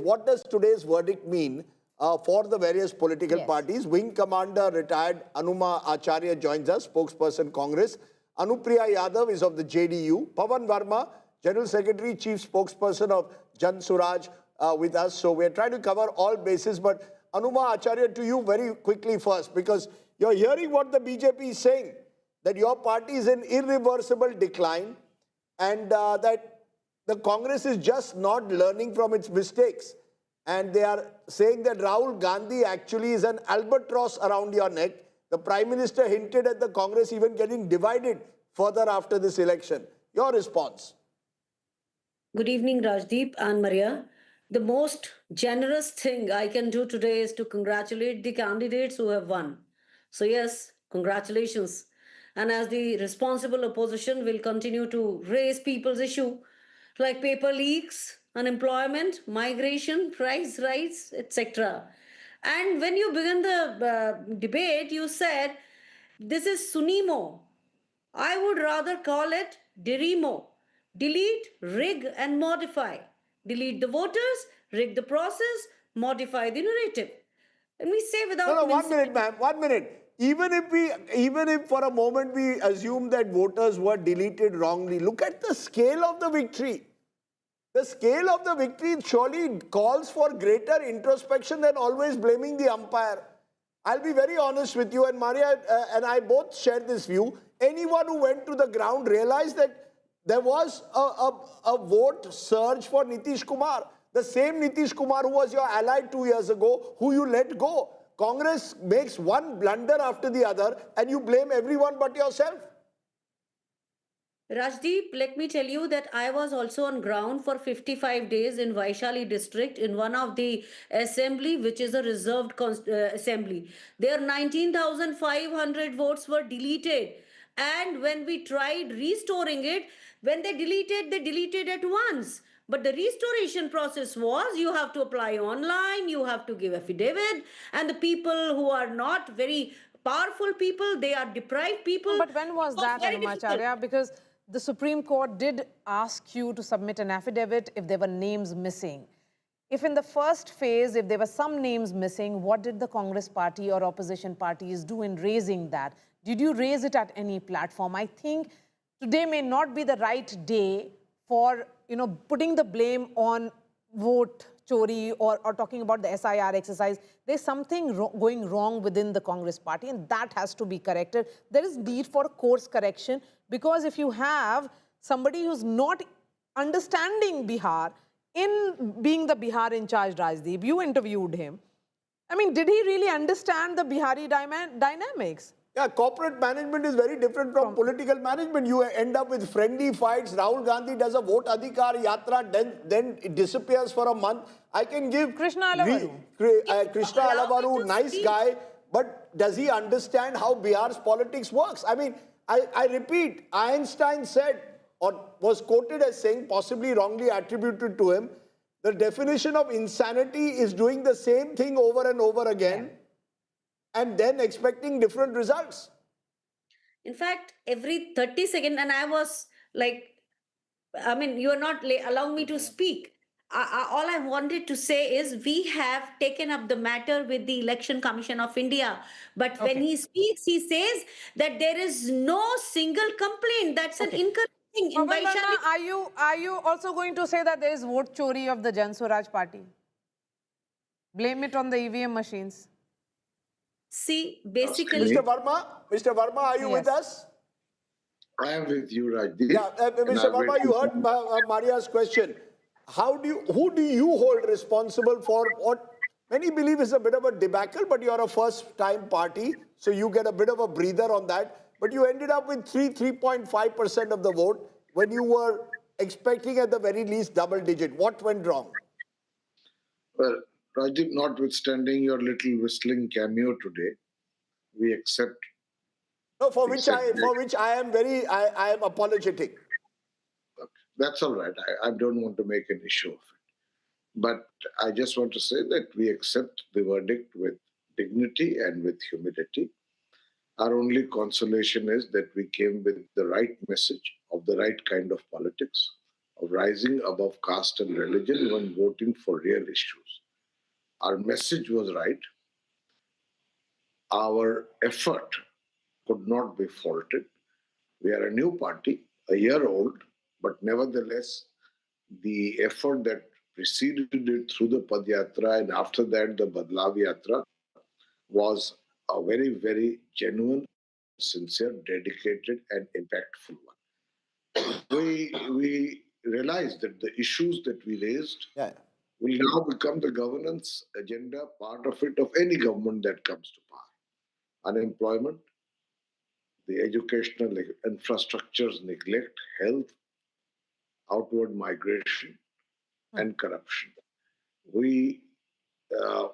what does today's verdict mean for the various political parties? Wing Commander retired Anuma Acharya joins us, spokesperson Congress. Anupriya Yadav is of the JDU. Pawan Varma, General Secretary, Chief Spokesperson of Jan Suraj with us. So we're trying to cover all bases. But Anuma Acharya, to you very quickly first, because you're hearing what the BJP is saying, that your party is in irreversible decline and that the Congress is just not learning from its mistakes. And they are saying that Rahul Gandhi actually is an albatross around your neck. The Prime Minister hinted at the Congress even getting divided further after this election. Your response? Good evening, Rajdeep and Maria. The most generous thing I can do today is to congratulate the candidates who have won. So yes, congratulations. And as the responsible opposition will continue to raise people's issue like paper leaks, unemployment, migration, price rise, etc. And when you began the debate, you said this is Sunimo. I would rather call it Derimo. Delete, rig, and modify. Delete the voters, rig the process, modify the narrative. And we say without... No, 1 minute, ma'am, 1 minute. Even if for a moment we assume that voters were deleted wrongly, look at the scale of the victory. The scale of the victory surely calls for greater introspection than always blaming the umpire. I'll be very honest with you, and Maria and I both share this view. Anyone who went to the ground realized that there was a vote surge for Nitish Kumar. The same Nitish Kumar who was your ally 2 years ago, who you let go. Congress makes one blunder after the other and you blame everyone but yourself. Rajdeep, let me tell you that I was also on ground for 55 days in Vaishali district in one of the assembly, which is a reserved assembly. There 19,500 votes were deleted. And when we tried restoring it, when they deleted at once. But the restoration process was you have to apply online, you have to give affidavit, and the people who are not very powerful people, they are deprived people. But when was that, Anuma Acharya? Because the Supreme Court did ask you to submit an affidavit if there were names missing. If in the first phase, if there were some names missing, what did the Congress party or opposition parties do in raising that? Did you raise it at any platform? I think today may not be the right day for, putting the blame on vote chori or talking about the SIR exercise. There's something going wrong within the Congress party, and that has to be corrected. There is need for course correction, because if you have somebody who's not understanding Bihar, in being the Bihar in charge, Rajdeep, you interviewed him. I mean, did he really understand the Bihari dynamics? Yeah, corporate management is very different from political management. You end up with friendly fights. Rahul Gandhi does a vote adhikar yatra, then it disappears for a month. I can give Krishna Alavaru. Krishna Alavaru, nice guy, but does he understand how Bihar's politics works? I mean, I repeat, Einstein said, or was quoted as saying, possibly wrongly attributed to him, the definition of insanity is doing the same thing over and over again. And then expecting different results. In fact, every 30 seconds, and I was like, you are not allowing me to speak. All I wanted to say is we have taken up the matter with the Election Commission of India. But when he speaks, he says that there is no single complaint. That's an incorrect thing. In Varma, are you also going to say that there is vote chori of the Jan Suraj party? Blame it on the EVM machines. See, basically... Mr. Varma, are you with us? I am with you, Rajdeep. Yeah, Mr. Varma, you heard Maria's question. Who do you hold responsible for what many believe is a bit of a debacle, but you're a first-time party, so you get a bit of a breather on that. But you ended up with 3.5% of the vote when you were expecting at the very least double digit. What went wrong? Well, Rajdeep, notwithstanding your little whistling cameo today, we accept. No, for which I am apologetic. Okay, that's all right. I don't want to make an issue of it. But I just want to say that we accept the verdict with dignity and with humility. Our only consolation is that we came with the right message of the right kind of politics, of rising above caste and religion when voting for real issues. Our message was right. Our effort could not be faulted. We are a new party, a year old, but nevertheless, the effort that preceded it through the Padyatra and after that the Badlav Yatra was a very, very genuine, sincere, dedicated, and impactful one. We realized that the issues that we raised will now become the governance agenda, part of it, of any government that comes to power. Unemployment, the educational infrastructures neglect, health, outward migration, and corruption. We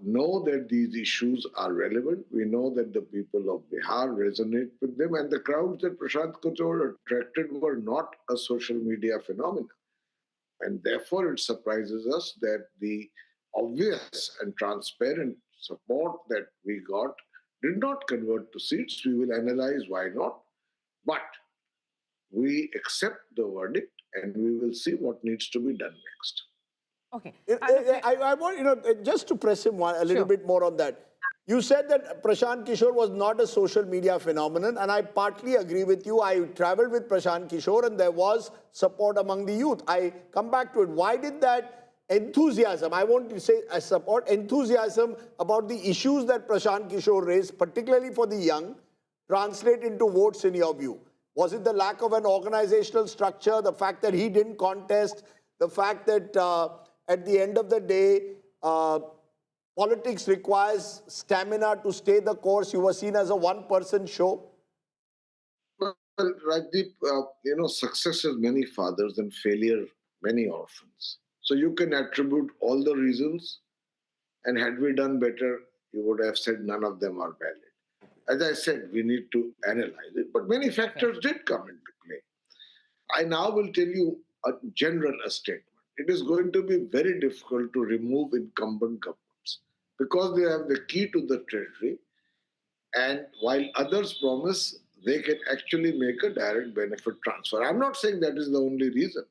know that these issues are relevant. We know that the people of Bihar resonate with them, and the crowds that Prashant Kachor attracted were not a social media phenomenon. And therefore, it surprises us that the obvious and transparent support that we got did not convert to seats. We will analyze why not. But we accept the verdict and we will see what needs to be done next. Okay. I want, just to press him a little bit more on that. You said that Prashant Kishore was not a social media phenomenon, and I partly agree with you. I traveled with Prashant Kishore, and there was support among the youth. I come back to it. Why did that enthusiasm, I want to say support, enthusiasm about the issues that Prashant Kishore raised, particularly for the young, translate into votes in your view? Was it the lack of an organizational structure, the fact that he didn't contest, the fact that at the end of the day, politics requires stamina to stay the course? You were seen as a one-person show. Well, Rajdeep, success has many fathers and failure many orphans. So you can attribute all the reasons, and had we done better, you would have said none of them are valid. As I said, we need to analyze it, but many factors did come into play. I now will tell you a general statement. It is going to be very difficult to remove incumbent governments because they have the key to the treasury, and while others promise, they can actually make a direct benefit transfer. I'm not saying that is the only reason,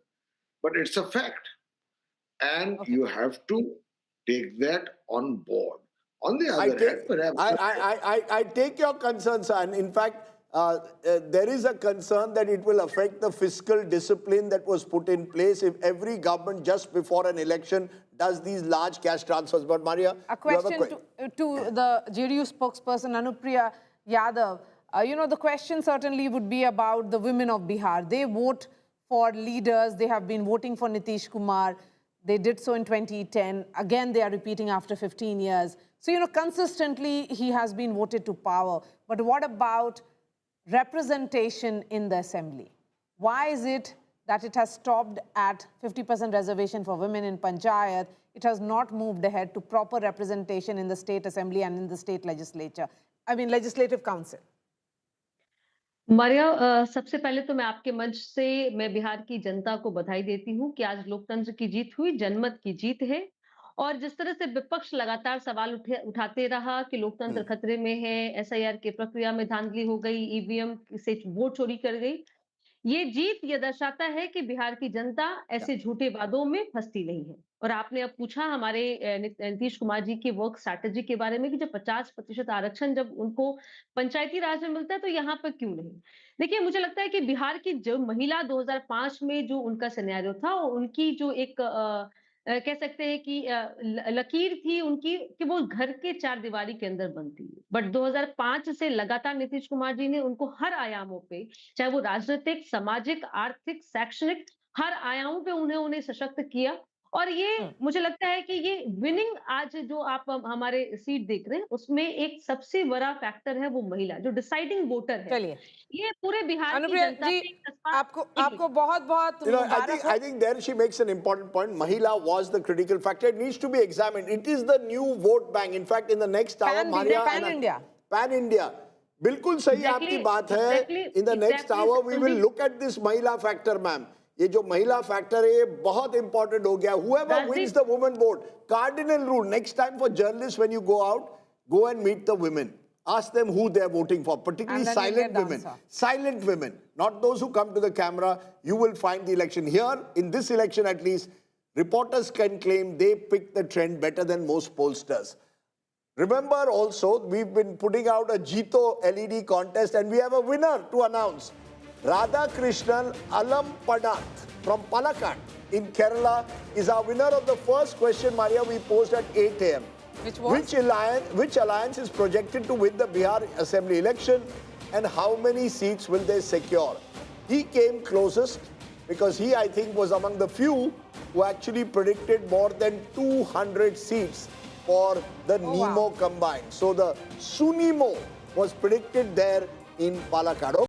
but it's a fact. And you have to take that on board. On the other hand, perhaps... I take your concerns, and in fact, there is a concern that it will affect the fiscal discipline that was put in place if every government just before an election does these large cash transfers. But Maria, a question to the JDU spokesperson, Anupriya Yadav. The question certainly would be about the women of Bihar. They vote for leaders. They have been voting for Nitish Kumar. They did so in 2010. Again, they are repeating after 15 years. So, consistently, he has been voted to power. But what about representation in the assembly? Why is it that it has stopped at 50% reservation for women in Panchayat? It has not moved ahead to proper representation in the state assembly and in the state legislature. I mean, legislative council. Maria, सबसे पहले तो मैं आपके मंच से मैं बिहार की जनता को बधाई देती हूं कि आज लोकतंत्र की जीत हुई, जनमत की जीत है। और जिस तरह से विपक्ष लगातार सवाल उठाते रहा कि लोकतंत्र खतरे में है, एसआईआर की प्रक्रिया में धांधली हो गई, ईवीएम से वोट चोरी कर गई, ये जीत ये दर्शाता है कि बिहार की जनता ऐसे झूठे वादों में फंसती नहीं है। और आपने अब पूछा हमारे नीतीश कुमार जी के वर्क स्ट्रैटेजी के बारे में कि जब 50% आरक्षण जब उनको पंचायती राज में मिलता है तो यहाँ पर क्यों नहीं? देखिए, मुझे लगता है कि बिहार की जो महिला 2005 में जो उनका सिनेरियो था, उनकी जो एक कह सकते हैं कि लकीर थी उनकी कि वो घर के चार दीवारी के अंदर बनती है। बट 2005 से लगातार नीतीश कुमार जी ने उनको हर आयामों पे, चाहे वो राजनीतिक, सामाजिक, आर्थिक, शैक्षणिक, हर आयामों पे उन्हें सशक्त किया। और ये मुझे लगता है कि ये विनिंग आज जो आप हमारे सीट देख रहे हैं उसमें एक सबसे बड़ा फैक्टर है वो महिला जो डिसाइडिंग वोटर है। चलिए, ये पूरे बिहार की जनता जी, आपको बहुत-बहुत मुबारक हो। I think there she makes an important point. Mahila was the critical factor. It needs to be examined. It is the new vote bank. In fact, in the next hour, Maria, Pan India. बिल्कुल सही आपकी बात है. In the next hour, we will look at this Mahila factor, ma'am. ये जो महिला factor है ये बहुत इंपॉर्टेंट हो गया. Whoever wins the women vote, cardinal rule. Next time for journalists, when you go out, go and meet the women. ask them who they're voting for, particularly And then you silent get the women. answer. Silent women, not those who come to the camera. You will find the election. Here, in this election at least, reporters can claim they picked the trend better than most pollsters. Remember also, we've been putting out a Jito LED contest and we have a winner to announce. Radha Krishnan Alampanath from Palakkad in Kerala is our winner of the first question, Maria, we posed at 8 a.m. Which was? Which alliance is projected to win the Bihar Assembly election and how many seats will they secure? He came closest because he, I think, was among the few who actually predicted more than 200 seats for the Nemo wow. combined. So the Sunimo was predicted there in Palakkad.